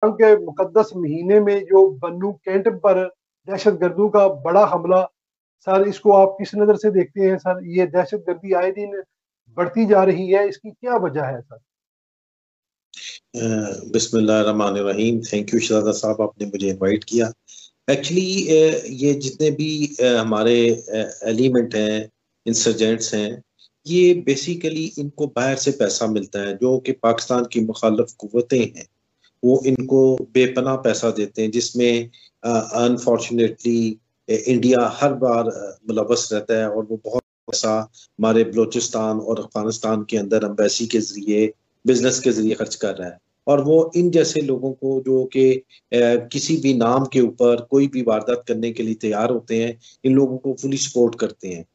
के मुकद्दस महीने में जो बन्नू कैंट पर दहशतगर्दों का बड़ा हमला, सर इसको आप किस नज़र से देखते हैं सर? ये दहशतगर्दी आए दिन बढ़ती जा रही है, इसकी क्या वजह है सर? बिस्मिल्लाहिर्रहमानिर्रहीम। थैंक यू शहजादा साहब, आपने मुझे इनवाइट किया। एक्चुअली ये जितने भी हमारे एलिमेंट हैं, इंसर्जेंट्स हैं, ये बेसिकली इनको बाहर से पैसा मिलता है, जो कि पाकिस्तान की मुखालिफ कुव्वतें हैं वो इनको बेपनाह पैसा देते हैं, जिसमें अनफॉर्चुनेटली इंडिया हर बार मुलवस रहता है, और वो बहुत पैसा हमारे बलूचिस्तान और अफगानिस्तान के अंदर एम्बेसी के जरिए, बिजनेस के जरिए खर्च कर रहा है। और वो इन जैसे लोगों को जो कि किसी भी नाम के ऊपर कोई भी वारदात करने के लिए तैयार होते हैं, इन लोगों को फुली सपोर्ट करते हैं।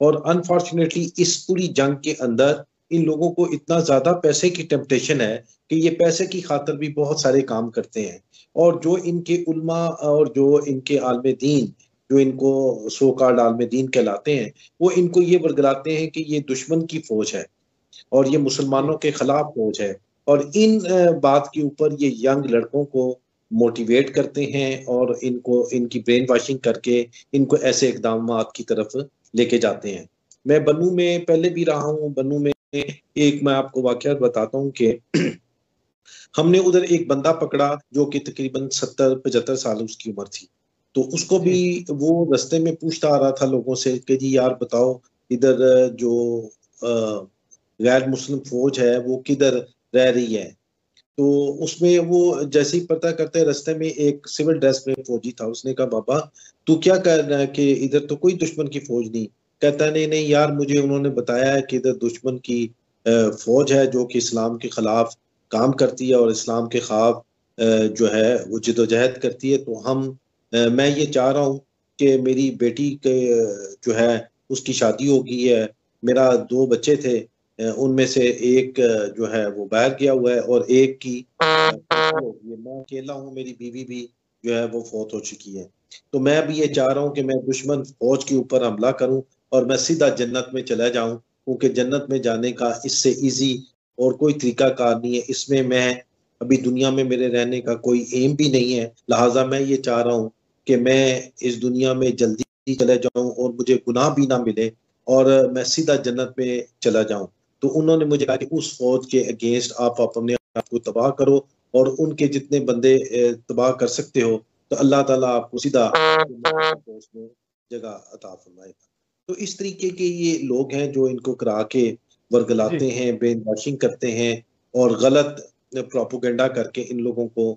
और अनफॉर्चुनेटली इस पूरी जंग के अंदर इन लोगों को इतना ज्यादा पैसे की टेम्पटेशन है कि ये पैसे की खातिर भी बहुत सारे काम करते हैं। और जो इनके उल्मा और जो इनके आलम दीन, जो इनको सो कॉल्ड आलम दीन कहलाते हैं, वो इनको ये बरगलाते हैं कि ये दुश्मन की फौज है और ये जी। मुसलमानों के खिलाफ फौज है। और इन बात के ऊपर ये यंग लड़कों को मोटिवेट करते हैं और इनको इनकी ब्रेन वॉशिंग करके इनको ऐसे इकदाम की तरफ लेके जाते हैं। मैं बन्नू में पहले भी रहा हूँ। बन्नू में एक मैं आपको वाकया बताता हूँ कि हमने उधर एक बंदा पकड़ा जो कि तकरीबन 70-75 साल उसकी उम्र थी। तो उसको भी जी। वो रास्ते में पूछता आ रहा था लोगों से कि जी यार बताओ, इधर जो गैर मुस्लिम फौज है वो किधर रह रही है। तो उसमें वो जैसे ही पता करते रास्ते में एक सिविल ड्रेस में फौजी था। उसने कहा बाबा तू क्या कर रहा है कि इधर तो कोई दुश्मन की फौज नहीं। कहता नहीं नहीं यार, मुझे उन्होंने बताया है कि इधर दुश्मन की फौज है जो कि इस्लाम के खिलाफ काम करती है और इस्लाम के खिलाफ जो है वो जिदोजहद करती है। तो मैं ये चाह रहा हूँ कि मेरी बेटी के जो है उसकी शादी हो गई है, मेरा 2 बच्चे थे, उनमें से एक जो है वो बाहर गया हुआ है और एक की फौत हो गई है। मैं अकेला हूँ, मेरी बीवी भी जो है वो फौत हो चुकी है। तो मैं अभी ये चाह रहा हूँ कि मैं दुश्मन फौज के ऊपर हमला करूं और मैं सीधा जन्नत में चला जाऊं, क्योंकि जन्नत में जाने का इससे इजी और कोई तरीका कार नहीं है। इसमें मैं अभी दुनिया में मेरे रहने का कोई एम भी नहीं है। लिहाजा मैं ये चाह रहा हूँ कि मैं इस दुनिया में जल्दी चले जाऊं और मुझे गुनाह भी ना मिले और मैं सीधा जन्नत में चला जाऊं। तो उन्होंने मुझे कहा कि उस फौज के अगेंस्ट आप अपने आप को तबाह करो और उनके जितने बंदे तबाह कर सकते हो, तो अल्लाह ताला आपको सीधा उसमें जगह अता फरमाएगा। तो इस तरीके के ये लोग हैं जो इनको करा के जी। वर्गलाते हैं, ब्रेन वॉशिंग करते हैं और गलत प्रोपोगंडा करके इन लोगों को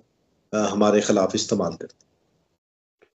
हमारे खिलाफ इस्तेमाल करते हैं।